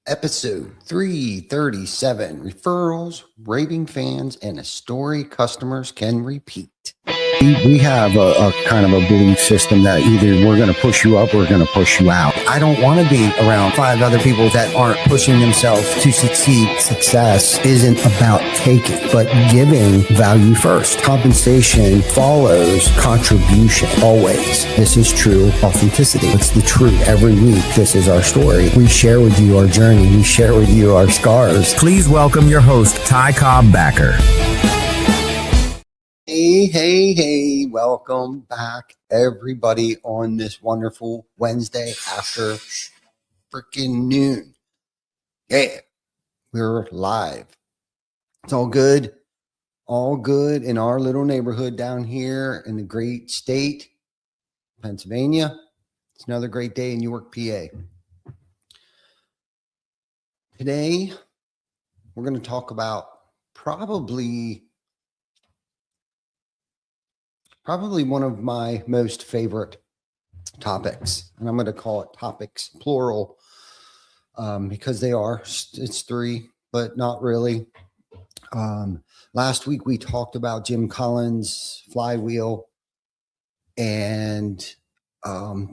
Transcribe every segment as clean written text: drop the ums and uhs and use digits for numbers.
Episode 337, Referrals, Raving Fans, and a Story Customers Can Repeat. We have a kind of a belief system that either we're going to push you up or we're going to push you out. I don't want to be around 5 other people that aren't pushing themselves to succeed. Success isn't about taking, but giving value first. Compensation follows contribution always. This is true authenticity. It's the truth. Every week, this is our story. We share with you our journey. We share with you our scars. Please welcome your host, Cobb Backer. Hey, welcome back, everybody, on this wonderful Wednesday after freaking noon. Yeah, we're live. It's all good in our little neighborhood down here in the great state, Pennsylvania. It's another great day in York, PA. Today, we're going to talk about probably one of my most favorite topics, and I'm going to call it topics plural because it's 3, but not really. Last week we talked about Jim Collins' flywheel, and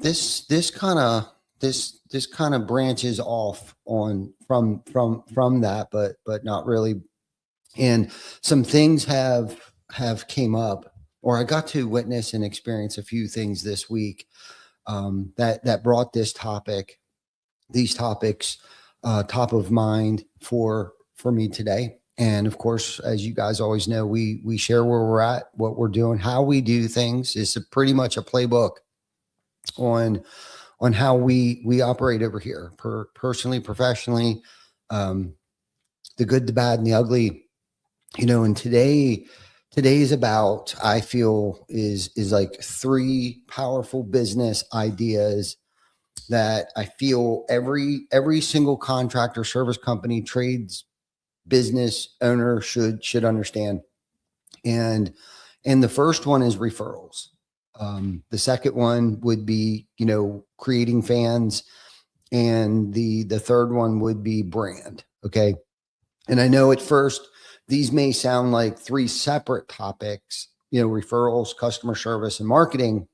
this kind of branches off from that, but not really. And some things have came up, or I got to witness and experience a few things this week that brought these topics top of mind for me today. And of course, as you guys always know, we share where we're at, what we're doing, how we do things. It's pretty much a playbook on how we operate over here, personally, professionally, the good, the bad, and the ugly. And today's about, I feel, is like 3 powerful business ideas that I feel every single contractor, service company, trades business owner should understand. And the first one is referrals. The second one would be, creating fans. And the third one would be brand. Okay. And I know at first these may sound like 3 separate topics, referrals, customer service, and marketing.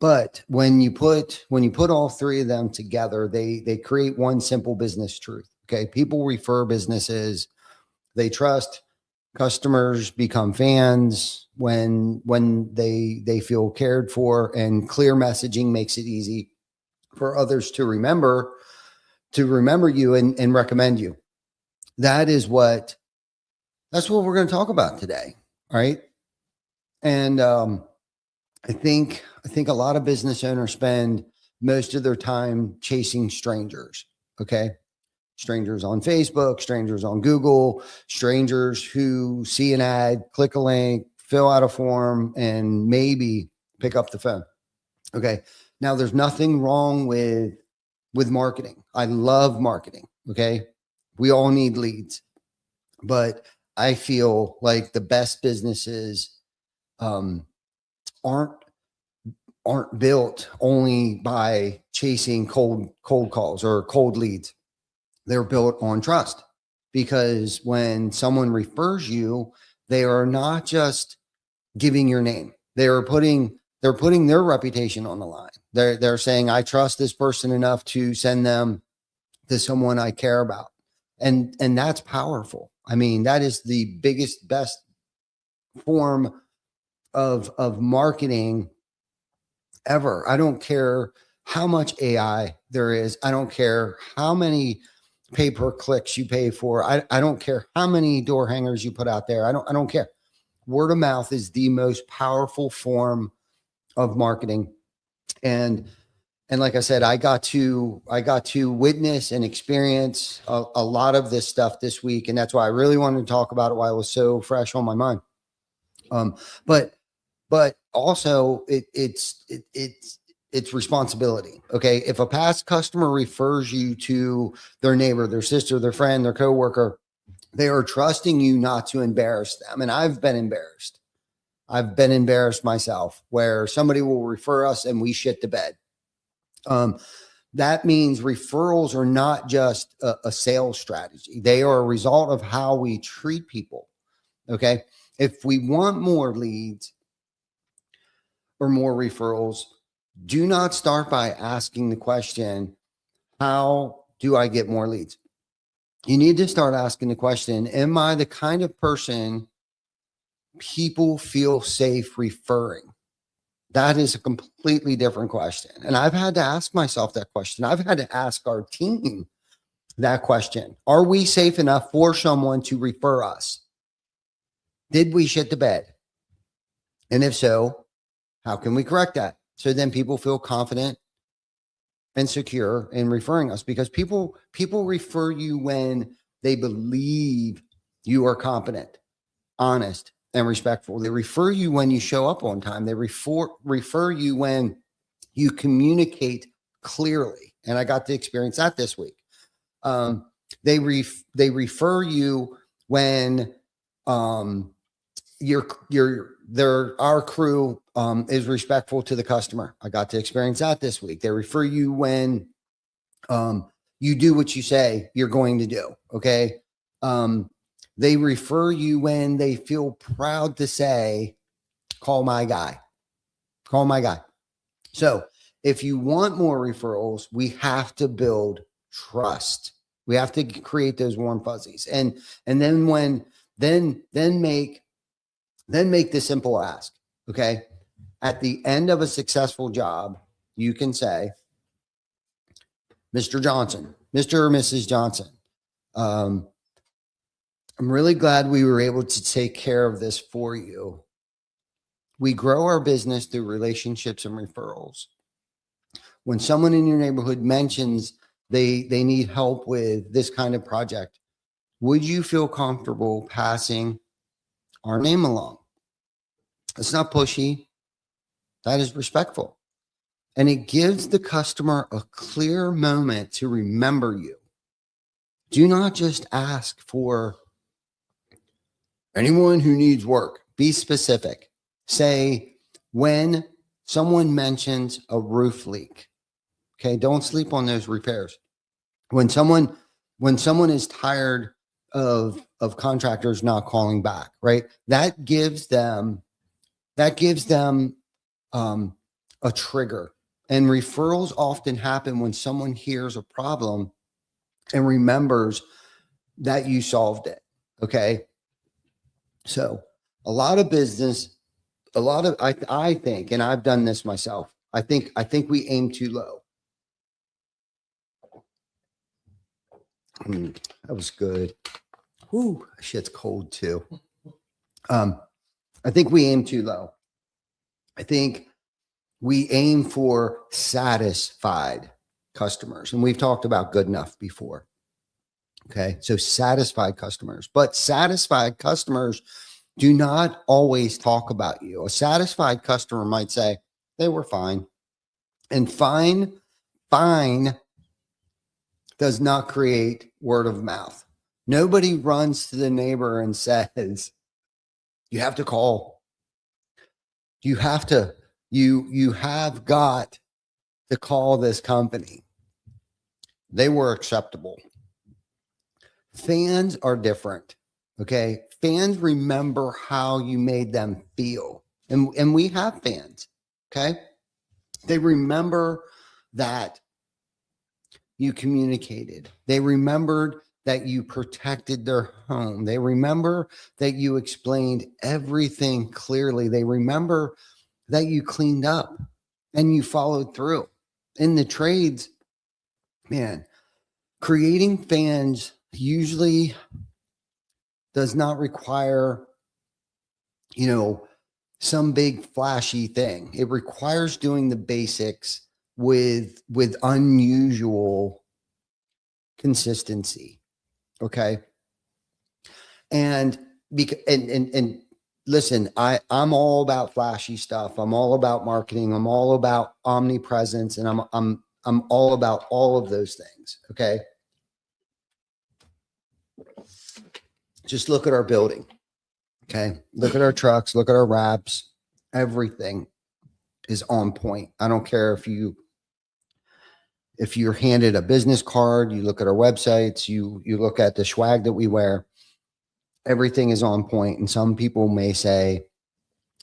But when you put all 3 of them together, they create one simple business truth. Okay. People refer businesses they trust. Customers become fans when they feel cared for, and clear messaging makes it easy for others to remember you and recommend you. That's what we're going to talk about today. All right. And I think a lot of business owners spend most of their time chasing strangers. Okay. Strangers on Facebook, strangers on Google, strangers who see an ad, click a link, fill out a form, and maybe pick up the phone. Okay. Now there's nothing wrong with marketing. I love marketing. Okay. We all need leads, but I feel like the best businesses aren't built only by chasing cold calls or cold leads. They're built on trust, because when someone refers you, they are not just giving your name. They're putting their reputation on the line. They're saying, I trust this person enough to send them to someone I care about. And that's powerful. I mean, that is the best form of marketing ever. I don't care how much AI there is. I don't care how many pay-per-clicks you pay for. I don't care how many door hangers you put out there. I don't care. Word of mouth is the most powerful form of marketing. And like I said, I got to witness and experience a lot of this stuff this week. And that's why I really wanted to talk about it while it was so fresh on my mind. But also it's responsibility. Okay. If a past customer refers you to their neighbor, their sister, their friend, their coworker, they are trusting you not to embarrass them. And I've been embarrassed. I've been embarrassed myself, where somebody will refer us and we shit the bed. That means referrals are not just a sales strategy. They are a result of how we treat people. Okay. If we want more leads or more referrals, do not start by asking the question, how do I get more leads? You need to start asking the question, am I the kind of person people feel safe referring? That is a completely different question. And I've had to ask myself that question. I've had to ask our team that question. Are we safe enough for someone to refer us? Did we shit the bed? And if so, how can we correct that? So then people feel confident and secure in referring us, because people refer you when they believe you are competent, honest, and respectful. They refer you when you show up on time. They refer you when you communicate clearly. And I got to experience that this week. They refer you when our crew is respectful to the customer. I got to experience that this week. They refer you when you do what you say you're going to do. Okay. They refer you when they feel proud to say, call my guy. Call my guy. So if you want more referrals, we have to build trust. We have to create those warm fuzzies. And then make the simple ask. Okay. At the end of a successful job, you can say, Mr. Johnson, Mr. or Mrs. Johnson, I'm really glad we were able to take care of this for you. We grow our business through relationships and referrals. When someone in your neighborhood mentions they need help with this kind of project, would you feel comfortable passing our name along? It's not pushy. That is respectful. And it gives the customer a clear moment to remember you. Do not just ask for anyone who needs work. Be specific. Say, when someone mentions a roof leak, okay, don't sleep on those repairs. When someone is tired of contractors not calling back, right? That gives them a trigger. And referrals often happen when someone hears a problem and remembers that you solved it. Okay. So a lot of business, I think, and I've done this myself. I think we aim too low. That was good. Whoo, shit's cold too. I think we aim too low. I think we aim for satisfied customers. And we've talked about good enough before. Okay. So satisfied customers, but satisfied customers do not always talk about you. A satisfied customer might say they were fine. And fine does not create word of mouth. Nobody runs to the neighbor and says, you have to call. You have to, you have got to call this company. They were acceptable. Fans are different. Okay. Fans remember how you made them feel. And we have fans. Okay. They remember that you communicated. They remembered that you protected their home. They remember that you explained everything clearly. They remember that you cleaned up and you followed through. In the trades, man, creating fans usually does not require, some big flashy thing. It requires doing the basics with unusual consistency. Okay. And listen, I'm all about flashy stuff. I'm all about marketing. I'm all about omnipresence, and I'm all about all of those things. Okay. Just look at our building. Okay. Look at our trucks, look at our wraps. Everything is on point. I don't care if if you're handed a business card, you look at our websites, you look at the swag that we wear, everything is on point. And some people may say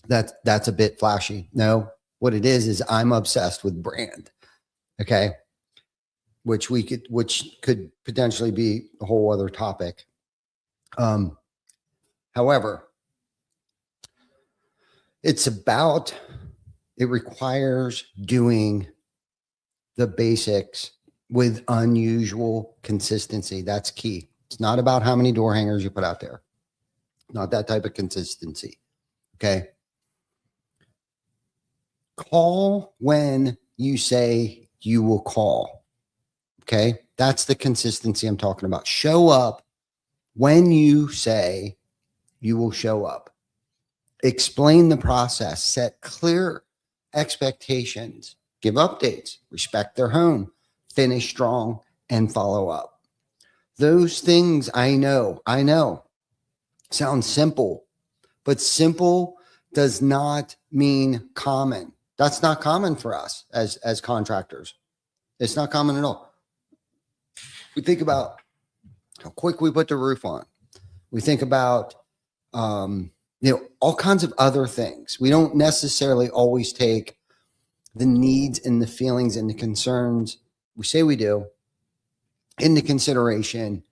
that that's a bit flashy. No, what it is I'm obsessed with brand. Okay. Which could potentially be a whole other topic. However, it requires doing the basics with unusual consistency. That's key. It's not about how many door hangers you put out there. Not that type of consistency. Okay. Call when you say you will call. Okay. That's the consistency I'm talking about. Show up when you say you will show up. Explain the process, set clear expectations, give updates, respect their home, finish strong, and follow up. Those things I know sound simple, but simple does not mean common. That's not common for us as contractors. It's not common at all. We think about how quick we put the roof on. We think about, all kinds of other things. We don't necessarily always take the needs and the feelings and the concerns, we say we do, into consideration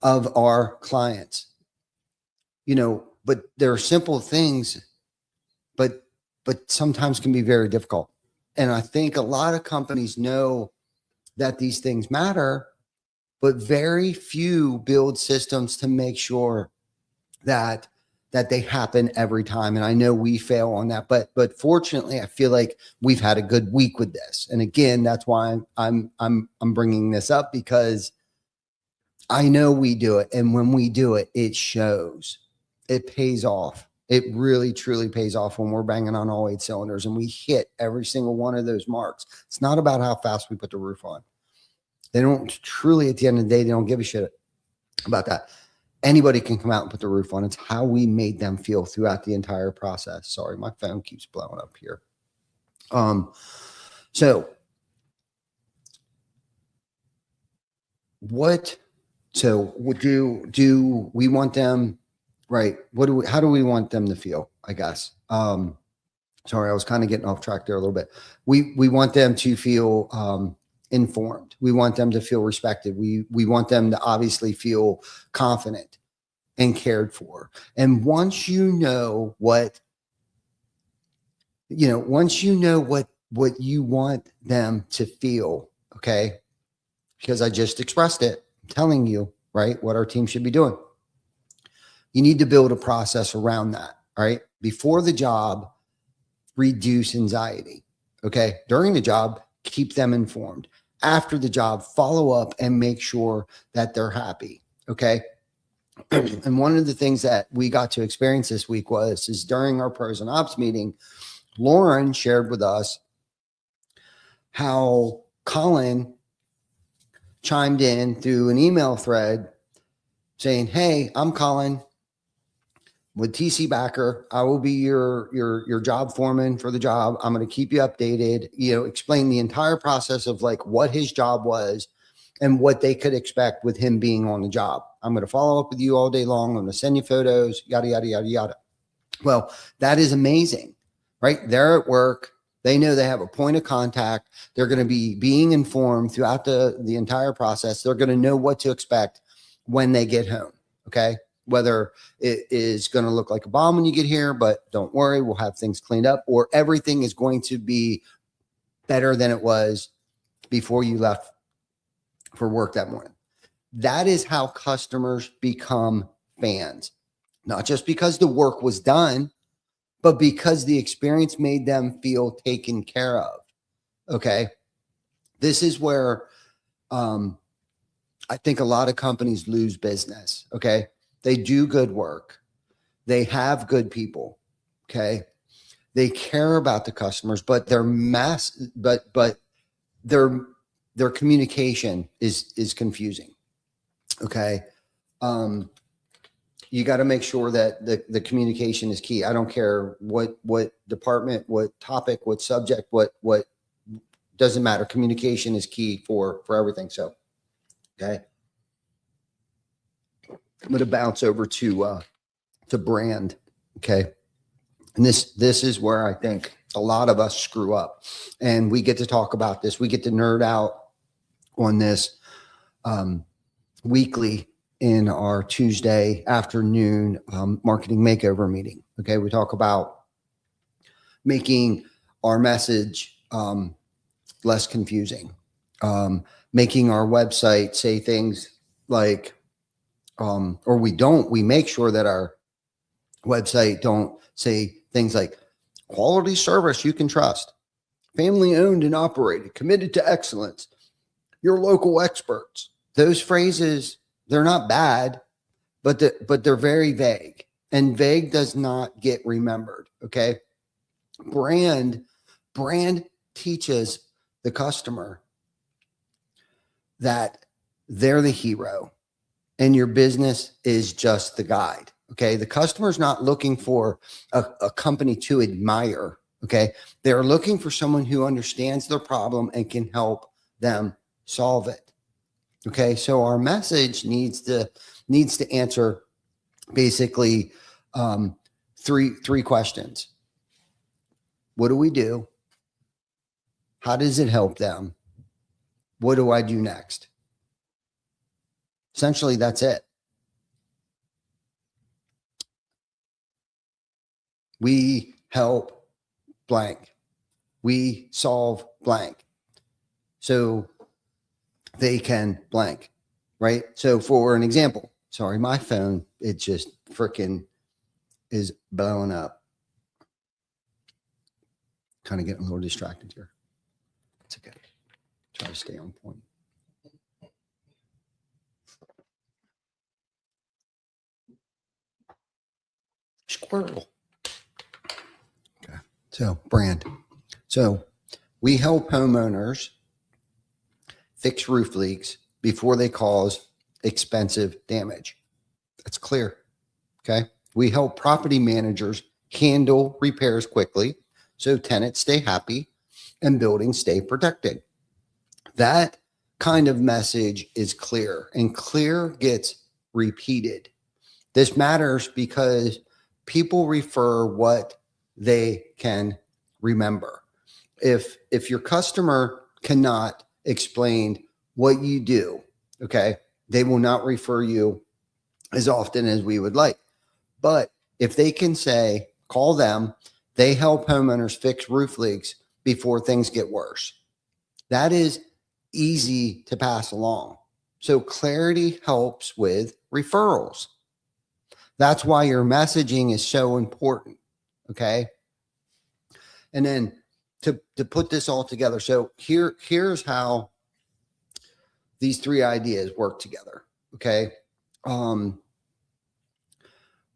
of our clients. But there are simple things, but sometimes can be very difficult. And I think a lot of companies know that these things matter, but very few build systems to make sure that they happen every time. And I know we fail on that, but fortunately, I feel like we've had a good week with this. And again, that's why I'm bringing this up, because I know we do it. And when we do it, it shows. It pays off. It really, truly pays off when we're banging on all 8 cylinders and we hit every single one of those marks. It's not about how fast we put the roof on. They don't truly, at the end of the day, they don't give a shit about that. Anybody can come out and put the roof on. It's how we made them feel throughout the entire process. Sorry, my phone keeps blowing up here. So do we want them, right? How do we want them to feel? I guess. Sorry, I was kind of getting off track there a little bit. We want them to feel informed. We want them to feel respected. We want them to obviously feel confident and cared for. And once you know what you want them to feel, okay? Because I just expressed it, I'm telling you, right, what our team should be doing. You need to build a process around that, right? Before the job, reduce anxiety, okay? During the job, keep them informed. After the job, follow up and make sure that they're happy, okay? And one of the things that we got to experience this week is during our pros and ops meeting, Lauren shared with us how Colin chimed in through an email thread saying, "Hey, I'm Colin with TC Backer. I will be your job foreman for the job. I'm going to keep you updated." Explain the entire process of like what his job was and what they could expect with him being on the job. "I'm going to follow up with you all day long. I'm going to send you photos, yada, yada, yada, yada." Well, that is amazing, right? They're at work. They know they have a point of contact. They're going to be being informed throughout the entire process. They're going to know what to expect when they get home, okay? Whether it is going to look like a bomb when you get here, but don't worry, we'll have things cleaned up, or everything is going to be better than it was before you left for work that morning. That is how customers become fans, not just because the work was done, but because the experience made them feel taken care of. Okay. This is where I think a lot of companies lose business. Okay. They do good work. They have good people. Okay. They care about the customers, but their their communication is confusing. Okay. You got to make sure that the communication is key. I don't care what department, what topic, what subject, what doesn't matter. Communication is key for everything. So, okay. I'm going to bounce over to brand. Okay. And this is where I think a lot of us screw up, and we get to talk about this. We get to nerd out on this weekly in our Tuesday afternoon marketing makeover meeting. Okay. We talk about making our message less confusing, making our website say things like, or we make sure that our website don't say things like quality service you can trust, family owned and operated, committed to excellence, your local experts. Those phrases, they're not bad, but they're very vague, and vague does not get remembered. Okay. Brand teaches the customer that they're the hero and your business is just the guide. Okay. The customer's not looking for a company to admire. Okay. They're looking for someone who understands their problem and can help them solve it. Okay. So our message needs to answer basically three questions. What do we do? How does it help them? What do I do next? Essentially, that's it. We help blank. We solve blank. So they can blank, right? So for an example, sorry, my phone, it just freaking is blowing up. Kind of getting a little distracted here. It's okay. Try to stay on point. Squirrel. Okay. So brand. So we help homeowners fix roof leaks before they cause expensive damage. That's clear. Okay. We help property managers handle repairs quickly so tenants stay happy and buildings stay protected. That kind of message is clear, and clear gets repeated. This matters because people refer what they can remember. If your customer cannot explain what you do, okay, they will not refer you as often as we would like. But if they can say, call them, they help homeowners fix roof leaks before things get worse. That is easy to pass along. So clarity helps with referrals. That's why your messaging is so important. Okay. And then to put this all together. So here's how these three ideas work together. Okay.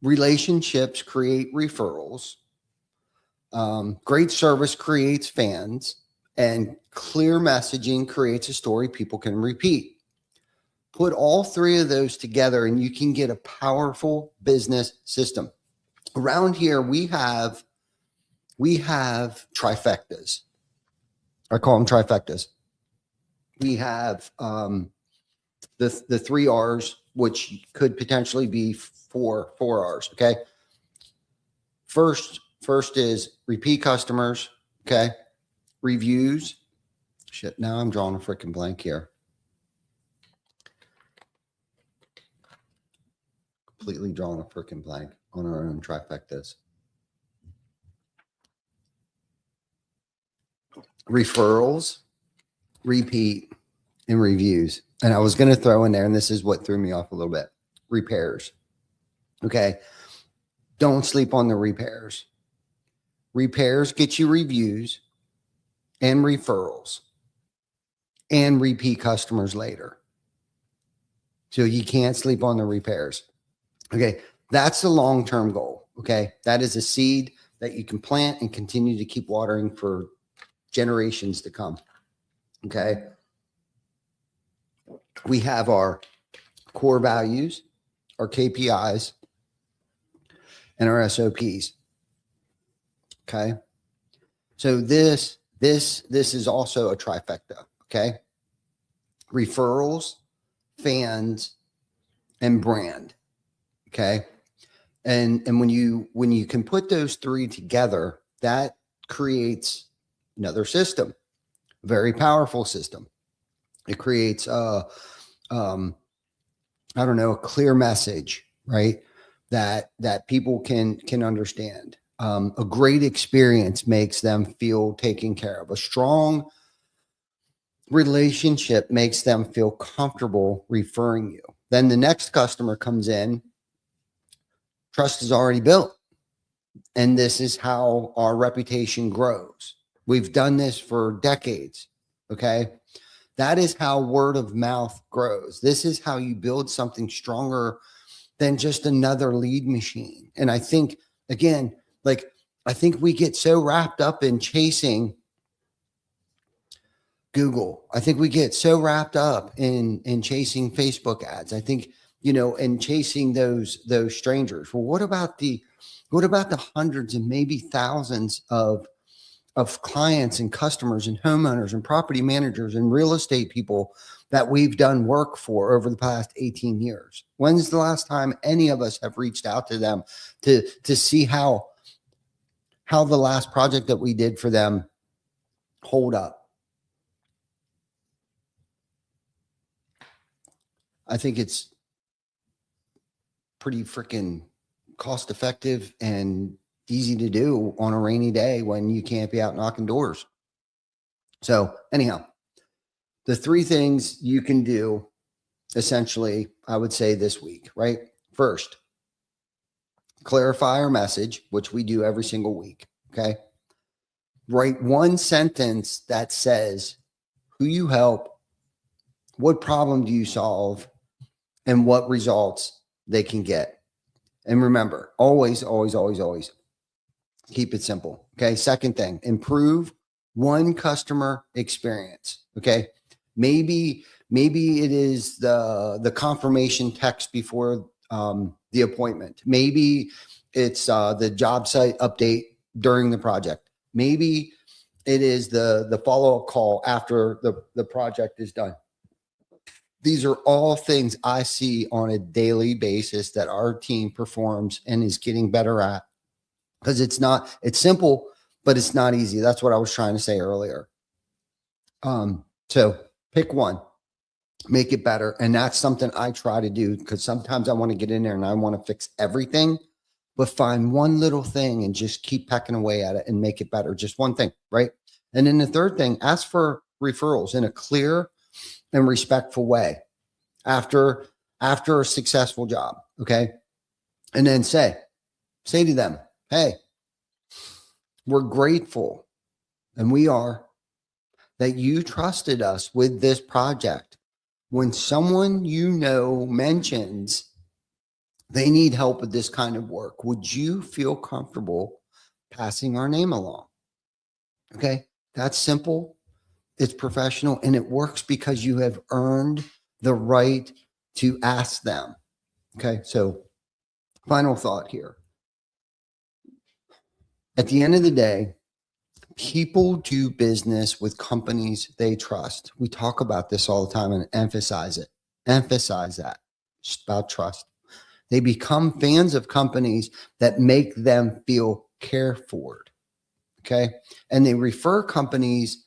Relationships create referrals. Great service creates fans, and clear messaging creates a story people can repeat. Put all three of those together and you can get a powerful business system. Around here, we have trifectas. I call them trifectas. We have the three R's, which could potentially be four R's. Okay. First is repeat customers. Okay. Reviews. Shit. Now I'm drawing a freaking blank here. Completely drawing a freaking blank on our own trifectas. Referrals, repeat, and reviews. And I was going to throw in there, and this is what threw me off a little bit, repairs. Okay. Don't sleep on the repairs. Repairs get you reviews and referrals and repeat customers later. So you can't sleep on the repairs. Okay. That's the long-term goal. Okay. That is a seed that you can plant and continue to keep watering for generations to come. Okay. We have our core values, our KPIs, and our SOPs. Okay. So this This is also a trifecta. Okay. Referrals, fans, and brand. Okay. And when you can put those three together, that creates another system, very powerful system. It creates I don't know, a clear message, right? That people can understand. A great experience makes them feel taken care of. A strong relationship makes them feel comfortable referring you. Then the next customer comes in, trust is already built. And this is how our reputation grows. We've done this for decades. Okay. That is how word of mouth grows. This is how you build something stronger than just another lead machine. And I think, again, like, I think we get so wrapped up in chasing Google. I think we get so wrapped up in chasing Facebook ads. I think, and chasing those strangers. Well, what about the hundreds and maybe thousands of clients and customers and homeowners and property managers and real estate people that we've done work for over the past 18 years? When's the last time any of us have reached out to them to see how the last project that we did for them hold up? I think it's pretty freaking cost effective and easy to do on a rainy day when you can't be out knocking doors. So anyhow, the three things you can do essentially, I would say this week, right? First, clarify our message, which we do every single week. Okay. Write one sentence that says who you help, what problem do you solve, and what results they can get. And remember, always, always, always, always keep it simple. Okay. Second thing, improve one customer experience. Okay. Maybe it is the confirmation text before the appointment. Maybe it's the job site update during the project. Maybe it is the follow-up call after the project is done. These are all things I see on a daily basis that our team performs and is getting better at, because it's simple, but it's not easy. That's what I was trying to say earlier. So pick one, make it better. And that's something I try to do, because sometimes I want to get in there and I want to fix everything, but find one little thing and just keep pecking away at it and make it better. Just one thing, right? And then the third thing, ask for referrals in a clear and respectful way after a successful job. Okay. And then say to them, hey, we're grateful, and we are, that you trusted us with this project. When someone mentions they need help with this kind of work, would you feel comfortable passing our name along? Okay. That's simple. It's professional, and it works because you have earned the right to ask them. Okay. So final thought here. At the end of the day, people do business with companies they trust. We talk about this all the time and emphasize it. Emphasize that. It's about trust. They become fans of companies that make them feel cared for. Okay. And they refer companies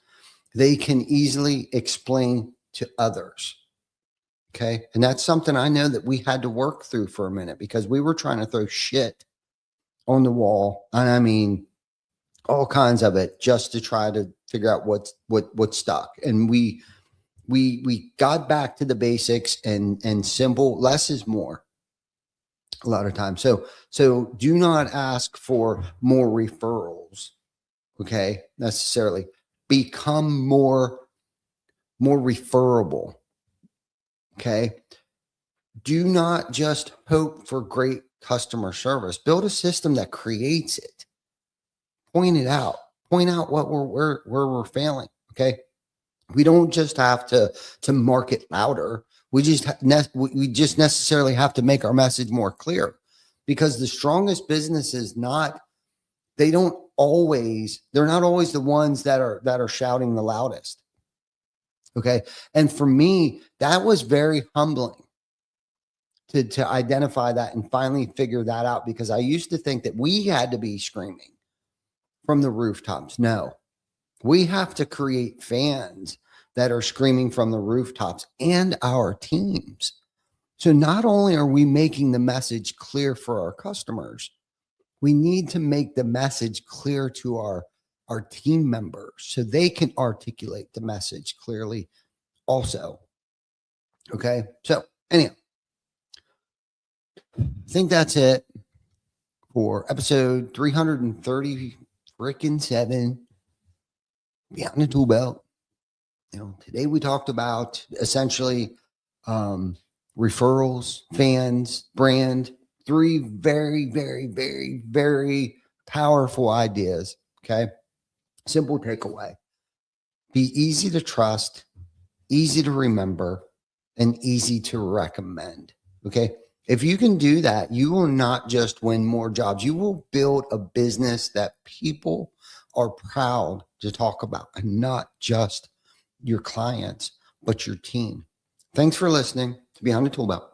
they can easily explain to others. Okay. And that's something I know that we had to work through for a minute, because we were trying to throw shit on the wall. And I mean, all kinds of it, just to try to figure out what stuck. And we got back to the basics and simple. Less is more a lot of times. So do not ask for more referrals. Okay. Necessarily become more referable. Okay. Do not just hope for great customer service. Build a system that creates it. Point it out. Point out where we're failing. Okay. We don't just have to market louder. We just necessarily have to make our message more clear, because the strongest businesses they don't not always the ones that are shouting the loudest. Okay. And for me, that was very humbling to identify that and finally figure that out, because I used to think that we had to be screaming from the rooftops. No, we have to create fans that are screaming from the rooftops, and our teams. So not only are we making the message clear for our customers, we need to make the message clear to our team members so they can articulate the message clearly also. Okay. So anyhow, I think that's it for episode 330 freaking 7 Beyond the Tool Belt. Today we talked about essentially referrals, fans, brand, 3 very, very, very, very powerful ideas. Okay. Simple takeaway: be easy to trust, easy to remember, and easy to recommend. Okay. If you can do that, you will not just win more jobs, you will build a business that people are proud to talk about, and not just your clients, but your team. Thanks for listening to Behind the Tool Belt.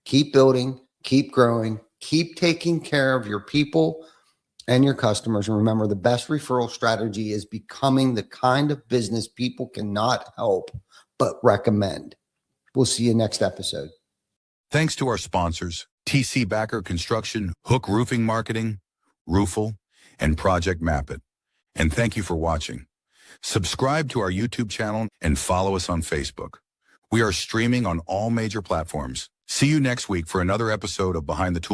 Keep building, keep growing, keep taking care of your people and your customers. And remember, the best referral strategy is becoming the kind of business people cannot help but recommend. We'll see you next episode. Thanks to our sponsors, TC Backer Construction, Hook Roofing Marketing, Roofle, and Project Mapit. And thank you for watching. Subscribe to our YouTube channel and follow us on Facebook. We are streaming on all major platforms. See you next week for another episode of Behind the Tool.